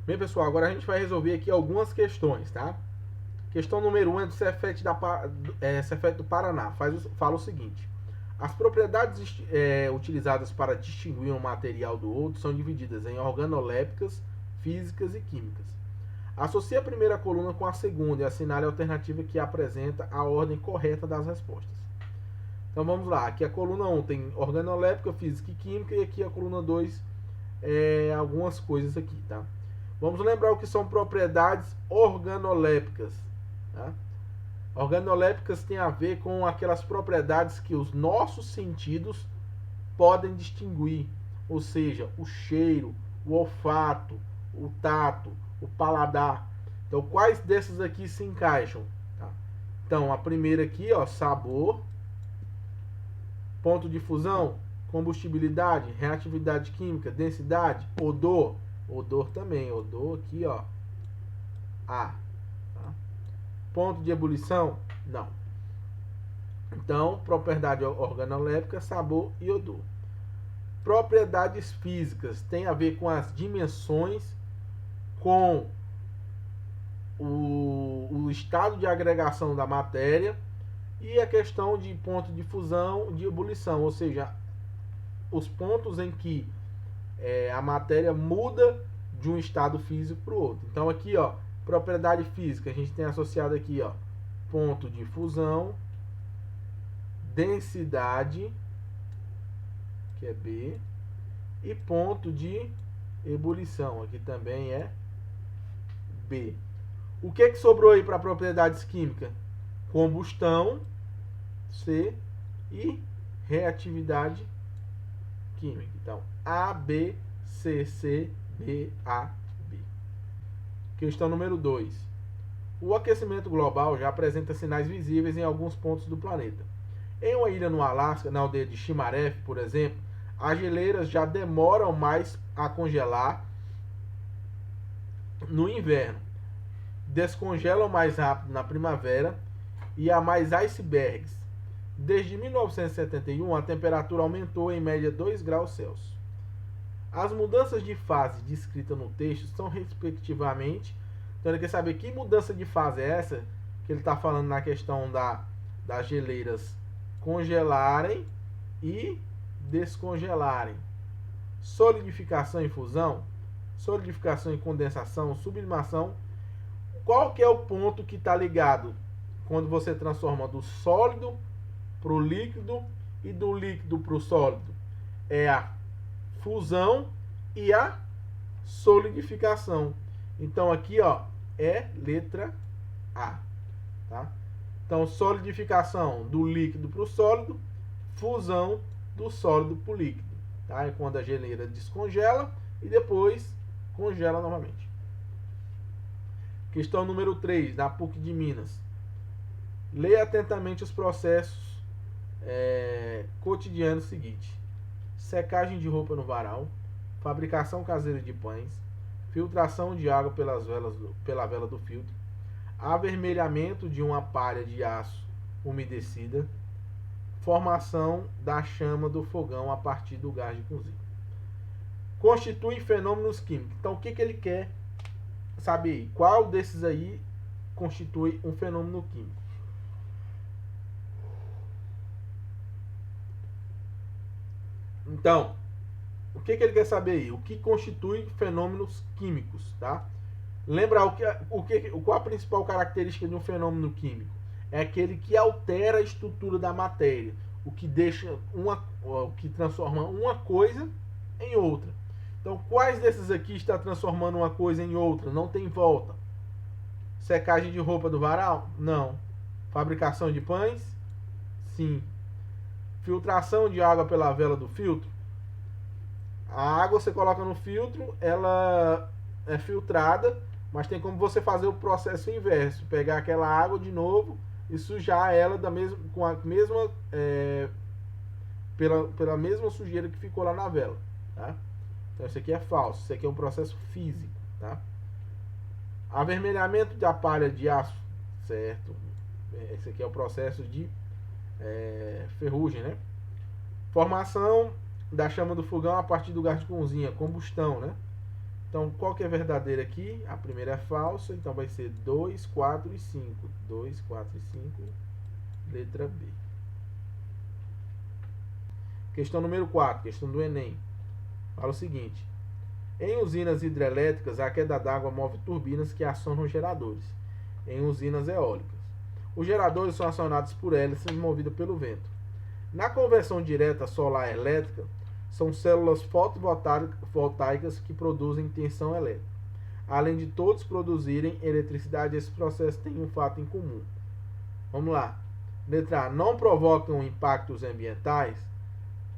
Bem, pessoal, agora a gente vai resolver aqui algumas questões, tá? Questão número 1 é do Cefet do Paraná. Fala o seguinte: as propriedades utilizadas para distinguir um material do outro são divididas em organolépticas, físicas e químicas. Associe a primeira coluna com a segunda e assinale a alternativa que apresenta a ordem correta das respostas. Então vamos lá, aqui a coluna 1 tem organoléptica, física e química, e aqui a coluna 2 algumas coisas aqui, tá? Vamos lembrar o que são propriedades organolépticas, tá? Organolépticas tem a ver com aquelas propriedades que os nossos sentidos podem distinguir, ou seja, o cheiro, o olfato, o tato, o paladar. Então, quais desses aqui se encaixam? Tá? Então, a primeira aqui, ó, sabor, ponto de fusão, combustibilidade, reatividade química, densidade, odor, odor também, odor aqui, ó, A. Tá? Ponto de ebulição, não. Então, propriedade organoléptica, sabor e odor. Propriedades físicas tem a ver com as dimensões, com o estado de agregação da matéria e a questão de ponto de fusão, de ebulição, ou seja, os pontos em que a matéria muda de um estado físico para o outro. Então aqui, ó, propriedade física, a gente tem associado aqui, ó, ponto de fusão, densidade, que é B, e ponto de ebulição, aqui também é B. O que sobrou aí para propriedades químicas? Combustão, C, e reatividade química. Então, A, B, C, C, B, A, B. Questão número 2. O aquecimento global já apresenta sinais visíveis em alguns pontos do planeta. Em uma ilha no Alasca, na aldeia de Shimaref, por exemplo, as geleiras já demoram mais a congelar no inverno, descongelam mais rápido na primavera e há mais icebergs. Desde 1971, a temperatura aumentou em média 2 graus Celsius. As mudanças de fase descritas no texto são respectivamente... Então ele quer saber que mudança de fase é essa que ele está falando na questão das geleiras congelarem e descongelarem. Solidificação e fusão, solidificação e condensação, sublimação. Qual que é o ponto que está ligado quando você transforma do sólido para o líquido e do líquido para o sólido? É a fusão e a solidificação. Então aqui, ó, é letra A, tá? Então, solidificação do líquido para o sólido, fusão do sólido para o líquido, tá? É quando a geleira descongela e depois congela novamente. Questão número 3, da PUC de Minas. Leia atentamente os processos cotidianos seguintes: secagem de roupa no varal, fabricação caseira de pães, filtração de água pela vela do filtro, avermelhamento de uma palha de aço umedecida, formação da chama do fogão a partir do gás de cozinha. Constitui fenômenos químicos. Então, o que ele quer saber? Qual desses aí constitui um fenômeno químico? Então, o que ele quer saber aí? O que constitui fenômenos químicos, tá? Lembra qual a principal característica de um fenômeno químico? É aquele que altera a estrutura da matéria, o que transforma uma coisa em outra. Então, quais desses aqui está transformando uma coisa em outra? Não tem volta. Secagem de roupa do varal? Não. Fabricação de pães? Sim. Filtração de água pela vela do filtro? A água você coloca no filtro, ela é filtrada, mas tem como você fazer o processo inverso, pegar aquela água de novo e sujar ela pela mesma sujeira que ficou lá na vela, tá? Então isso aqui é falso, isso aqui é um processo físico, tá? Avermelhamento da palha de aço, certo? Esse aqui é o processo de ferrugem, né? Formação da chama do fogão a partir do gás de cozinha, combustão, né? Então, qual que é verdadeira aqui? A primeira é falsa, então vai ser 2, 4 e 5. 2, 4 e 5, letra B. Questão número 4, questão do Enem. Fala o seguinte: em usinas hidrelétricas, a queda d'água move turbinas que acionam geradores em usinas eólicas. Os geradores são acionados por hélices movidas pelo vento. Na conversão direta solar-elétrica, são células fotovoltaicas que produzem tensão elétrica. Além de todos produzirem eletricidade, esse processo tem um fato em comum. Vamos lá. Letra A. Não provocam impactos ambientais.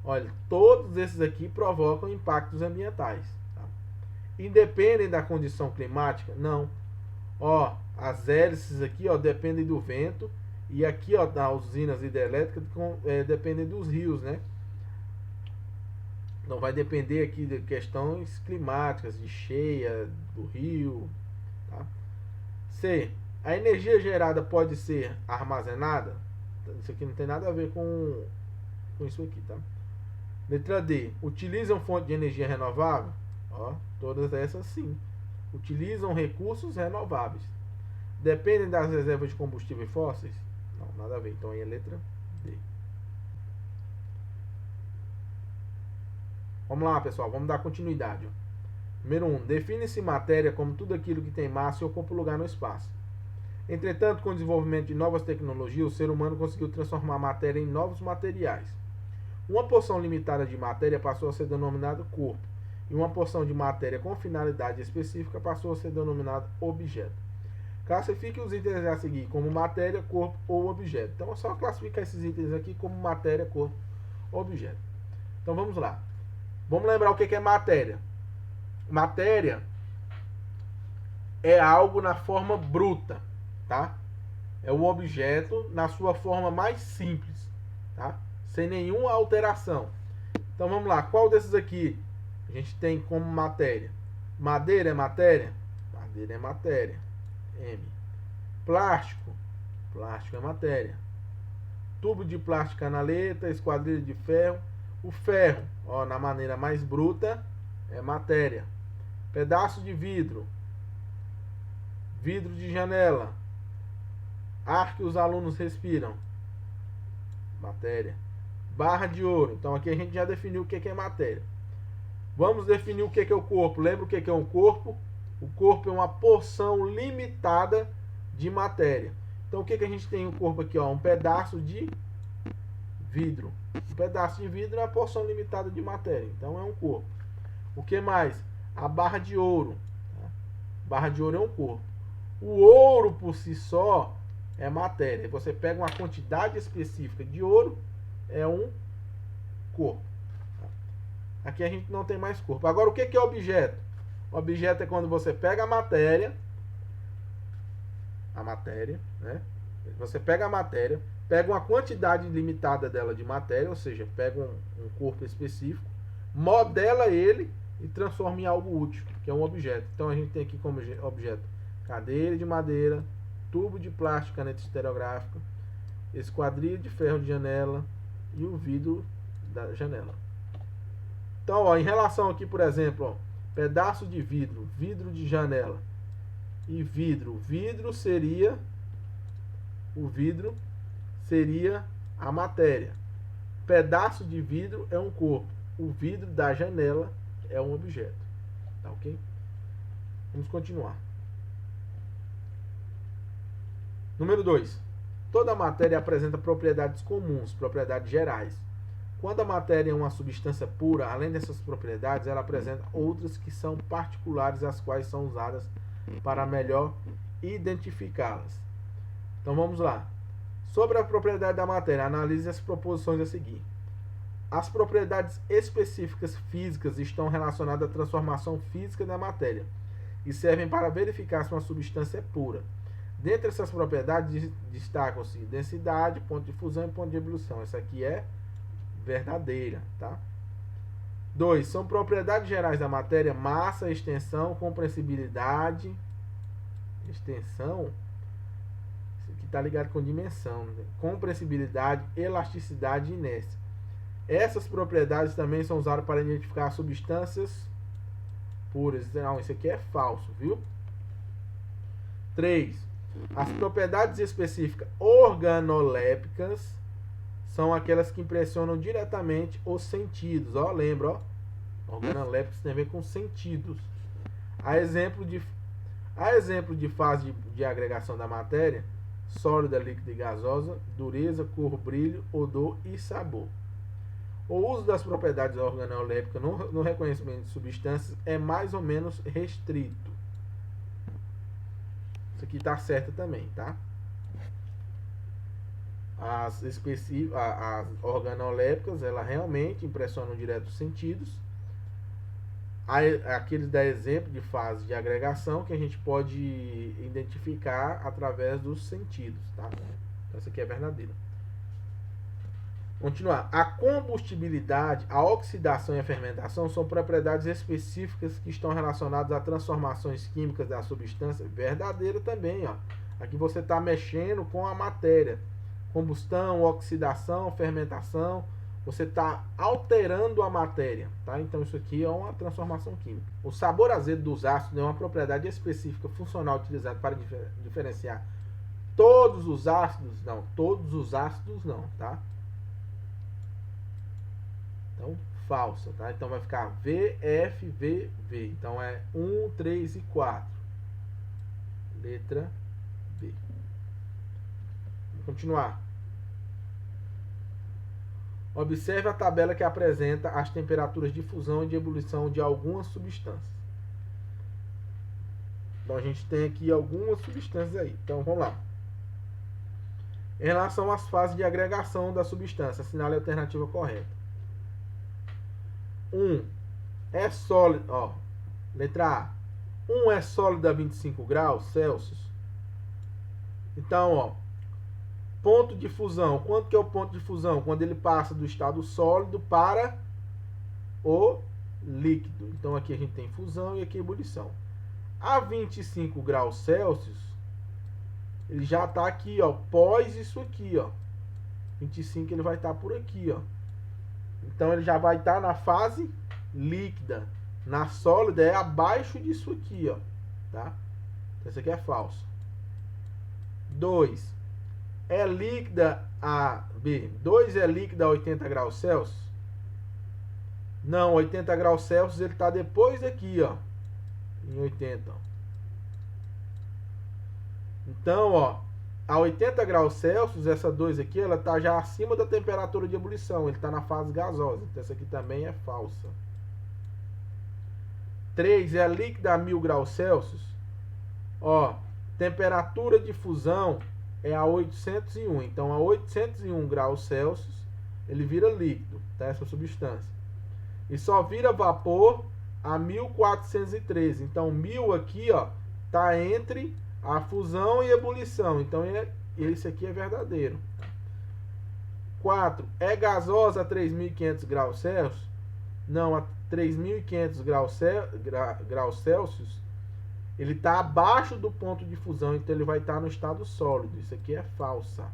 Olha, todos esses aqui provocam impactos ambientais. Tá? Independem da condição climática? Não. Ó, as hélices aqui, ó, dependem do vento. E aqui, ó, das usinas hidrelétricas, dependem dos rios, né? Não vai depender aqui de questões climáticas, de cheia do rio. Tá? C. A energia gerada pode ser armazenada? Isso aqui não tem nada a ver com isso aqui, tá? Letra D. Utilizam fonte de energia renovável? Ó, todas essas sim. Utilizam recursos renováveis. Dependem das reservas de combustíveis fósseis? Não, nada a ver. Então aí é letra D. Vamos lá, pessoal. Vamos dar continuidade. Número 1. Define-se matéria como tudo aquilo que tem massa e ocupa lugar no espaço. Entretanto, com o desenvolvimento de novas tecnologias, o ser humano conseguiu transformar a matéria em novos materiais. Uma porção limitada de matéria passou a ser denominada corpo, e uma porção de matéria com finalidade específica passou a ser denominada objeto. Classifique os itens a seguir como matéria, corpo ou objeto. Então é só classificar esses itens aqui como matéria, corpo ou objeto. Então vamos lá. Vamos lembrar o que é matéria. Matéria é algo na forma bruta, tá? É o objeto na sua forma mais simples, tá? Sem nenhuma alteração. Então vamos lá, qual desses aqui a gente tem como matéria? Madeira é matéria? Madeira é matéria. M. Plástico. Plástico é matéria. Tubo de plástico canaleta, esquadrilha de ferro. O ferro, ó, na maneira mais bruta, é matéria. Pedaço de vidro. Vidro de janela. Ar que os alunos respiram. Matéria. Barra de ouro. Então aqui a gente já definiu o que é matéria. Vamos definir o que é o corpo. Lembra o que é um corpo? O corpo é uma porção limitada de matéria. Então o que a gente tem no corpo aqui? Ó? Um pedaço de vidro. Um pedaço de vidro é uma porção limitada de matéria. Então é um corpo. O que mais? A barra de ouro. Tá? Barra de ouro é um corpo. O ouro por si só é matéria. Você pega uma quantidade específica de ouro, é um corpo. Aqui a gente não tem mais corpo. Agora, o que é objeto? Objeto é quando você pega a matéria, né? Você pega a matéria, pega uma quantidade limitada dela de matéria, ou seja, pega um corpo específico, modela ele e transforma em algo útil, que é um objeto. Então a gente tem aqui como objeto cadeira de madeira, tubo de plástico, caneta estereográfica, esquadrilha de ferro de janela e o vidro da janela. Então, ó, em relação aqui, por exemplo, ó, pedaço de vidro, vidro de janela e vidro. O vidro seria a matéria. Pedaço de vidro é um corpo. O vidro da janela é um objeto. Tá ok? Vamos continuar. Número 2. Toda matéria apresenta propriedades comuns, propriedades gerais. Quando a matéria é uma substância pura, além dessas propriedades, ela apresenta outras que são particulares, as quais são usadas para melhor identificá-las. Então vamos lá. Sobre a propriedade da matéria, analise as proposições a seguir. As propriedades específicas físicas estão relacionadas à transformação física da matéria e servem para verificar se uma substância é pura. Dentre essas propriedades destacam-se densidade, ponto de fusão e ponto de ebulição. Essa aqui é verdadeira, tá? 2. São propriedades gerais da matéria: massa, extensão, compressibilidade. Extensão, isso aqui está ligado com dimensão, né? Compressibilidade, elasticidade e inércia. Essas propriedades também são usadas para identificar substâncias puras. Não, isso aqui é falso, viu? 3. As propriedades específicas organolépticas são aquelas que impressionam diretamente os sentidos. Ó, lembra, ó. Organolépticos tem a ver com sentidos. A exemplo de fase de agregação da matéria, sólida, líquida e gasosa, dureza, cor, brilho, odor e sabor. O uso das propriedades organolépticas no reconhecimento de substâncias é mais ou menos restrito. Isso aqui está certo também, tá? As organolépticas, elas realmente impressionam direto os sentidos. Aqueles dá exemplo de fase de agregação que a gente pode identificar através dos sentidos, tá? Então, essa aqui é verdadeira. Continuar. A combustibilidade, a oxidação e a fermentação são propriedades específicas que estão relacionadas a transformações químicas da substância. Verdadeira também, ó. Aqui você está mexendo com a matéria. Combustão, oxidação, fermentação. Você está alterando a matéria, tá? Então isso aqui é uma transformação química. O sabor azedo dos ácidos é uma propriedade específica funcional utilizada para diferenciar todos os ácidos. Não, todos os ácidos não, tá? Então, falsa, tá? Então vai ficar V, F, V, V. Então é 1, 3 e 4. Letra B. Vamos continuar. Observe a tabela que apresenta as temperaturas de fusão e de ebulição de algumas substâncias. Então a gente tem aqui algumas substâncias aí. Então vamos lá. Em relação às fases de agregação da substância, assinale a alternativa correta. 1 é sólido, ó, letra A. 1 é sólido a 25 graus Celsius. Então, ó, ponto de fusão. Quanto que é o ponto de fusão? Quando ele passa do estado sólido para o líquido. Então, aqui a gente tem fusão e aqui ebulição. A 25 graus Celsius, ele já está aqui, ó, pós isso aqui, ó. 25 ele vai estar por aqui, ó. Então ele já vai estar na fase líquida. Na sólida é abaixo disso aqui, ó, tá? Então isso aqui é falso. 2 é líquida a B. 2 é líquida a 80 graus Celsius? Não, 80 graus Celsius ele está depois aqui, ó, em 80. Então, ó, a 80 graus Celsius, essa 2 aqui, ela está já acima da temperatura de ebulição. Ele está na fase gasosa. Então, essa aqui também é falsa. 3 é líquida a 1000 graus Celsius. Ó, temperatura de fusão é a 801. Então, a 801 graus Celsius, ele vira líquido, tá? Essa substância. E só vira vapor a 1413. Então, 1000 aqui, ó, tá entre a fusão e ebulição. Então, esse aqui é verdadeiro. 4. É gasosa a 3.500 graus Celsius? Não, a 3.500 graus Celsius, ele está abaixo do ponto de fusão. Então, ele vai estar no estado sólido. Isso aqui é falsa.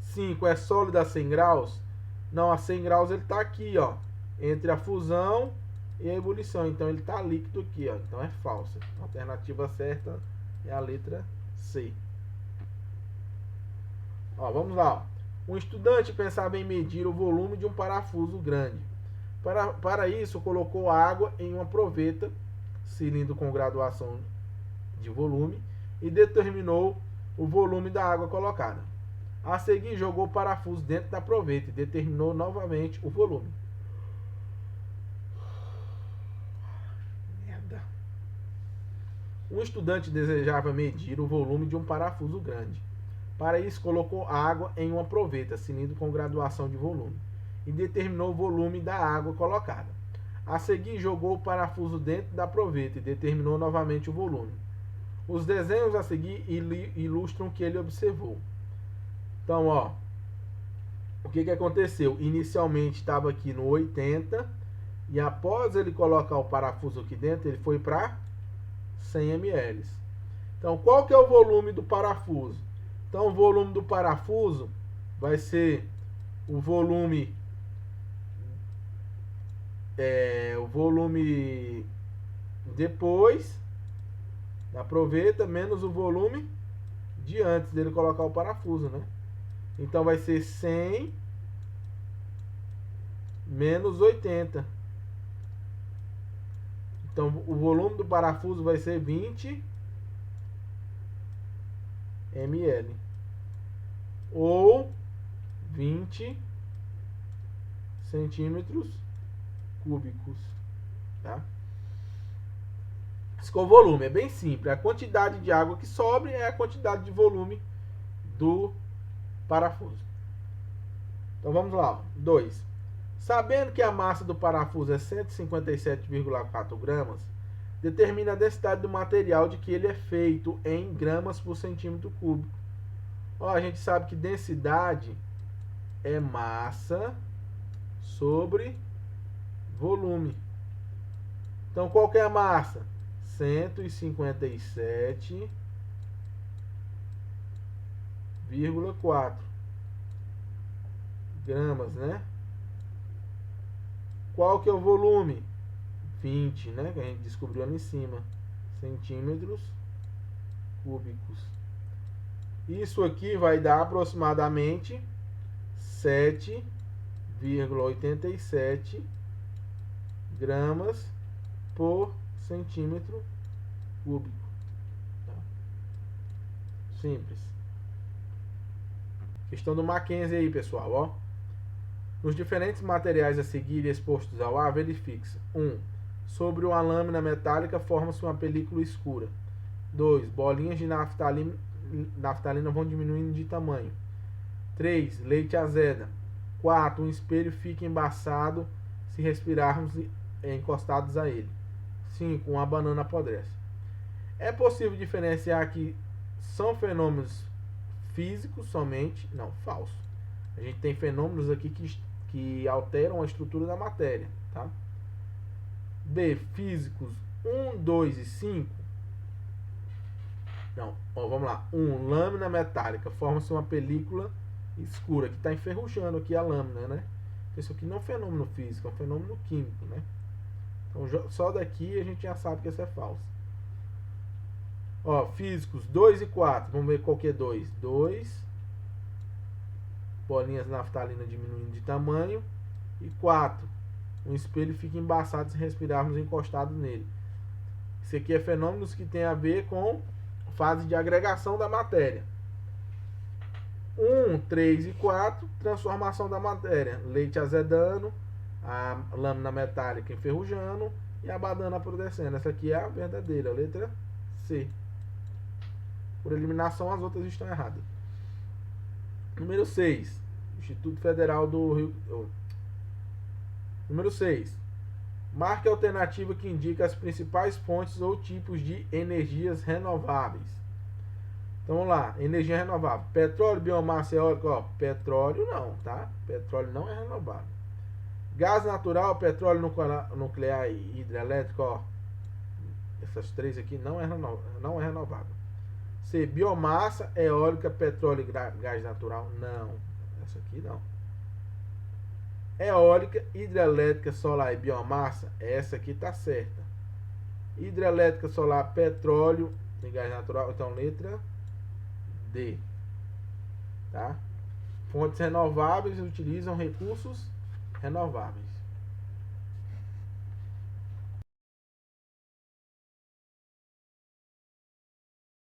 5. É sólida a 100 graus? Não, a 100 graus ele está aqui, ó, entre a fusão e a ebulição. Então ele está líquido aqui, ó. Então é falsa. A alternativa certa é a letra C. Ó, vamos lá. Um estudante pensava em medir o volume de um parafuso grande. Para isso, colocou água em uma proveta, cilindro com graduação de volume, e determinou o volume da água colocada. A seguir, jogou o parafuso dentro da proveta e determinou novamente o volume. Um estudante desejava medir o volume de um parafuso grande. Para isso, colocou água em uma proveta, cilindro com graduação de volume, e determinou o volume da água colocada. A seguir, jogou o parafuso dentro da proveta e determinou novamente o volume. Os desenhos a seguir ilustram o que ele observou. Então, ó, o que aconteceu? Inicialmente estava aqui no 80, e após ele colocar o parafuso aqui dentro, ele foi para 100 ml. Então, qual que é o volume do parafuso? Então, o volume do parafuso vai ser o volume o volume depois da proveta menos o volume de antes dele colocar o parafuso, né? Então vai ser 100 menos 80. Então o volume do parafuso vai ser 20 ml ou 20 centímetros cúbicos, tá? Isso com o volume é bem simples. A quantidade de água que sobra é a quantidade de volume do parafuso. Então vamos lá. 2. Sabendo que a massa do parafuso é 157,4 gramas, determina a densidade do material de que ele é feito em gramas por centímetro cúbico. Ó, a gente sabe que densidade é massa sobre volume. Então qual que é a massa? 157,4 gramas, né? Qual que é o volume? 20, né? Que a gente descobriu ali em cima. Centímetros cúbicos. Isso aqui vai dar aproximadamente 7,87 gramas por centímetro cúbico. Tá? Simples. Questão do Mackenzie aí, pessoal, ó. Nos diferentes materiais a seguir expostos ao ar, verifique-se: 1. Sobre uma lâmina metálica forma-se uma película escura. 2. Bolinhas de naftalina vão diminuindo de tamanho. 3. Leite azeda. 4. Um espelho fica embaçado se respirarmos encostados a ele. 5. Uma banana apodrece. É possível diferenciar que são fenômenos físicos somente? Não, falso. A gente tem fenômenos aqui que alteram a estrutura da matéria, tá? B. Físicos 1, 2 e 5. Não, ó, vamos lá. 1. Lâmina metálica. Forma-se uma película escura, que está enferrujando aqui a lâmina, né? Isso aqui não é um fenômeno físico, é um fenômeno químico, né? Então só daqui a gente já sabe que isso é falso. Ó, físicos 2 e 4. Vamos ver qual que é 2. 2. Bolinhas de naftalina diminuindo de tamanho. E 4. Um espelho fica embaçado se respirarmos encostados nele. Isso aqui é fenômenos que tem a ver com fase de agregação da matéria. 1, 3 e 4. Transformação da matéria. Leite azedando, a lâmina metálica enferrujando e a banana apodrecendo. Essa aqui é a verdadeira, a letra C. Por eliminação, as outras estão erradas. Número 6. Instituto Federal do Rio. Número 6. Marque a alternativa que indica as principais fontes ou tipos de energias renováveis. Então vamos lá. Energia renovável. Petróleo, biomassa eólica. Ó, petróleo não, tá? Petróleo não é renovável. Gás natural, petróleo nuclear e hidrelétrico. Ó, essas três aqui não é renovável. C. Biomassa, eólica, petróleo e gás natural. Não. Essa aqui não. Eólica, hidrelétrica, solar e biomassa. Essa aqui tá certa. Hidrelétrica, solar, petróleo e gás natural. Então, letra D. Tá? Fontes renováveis utilizam recursos renováveis.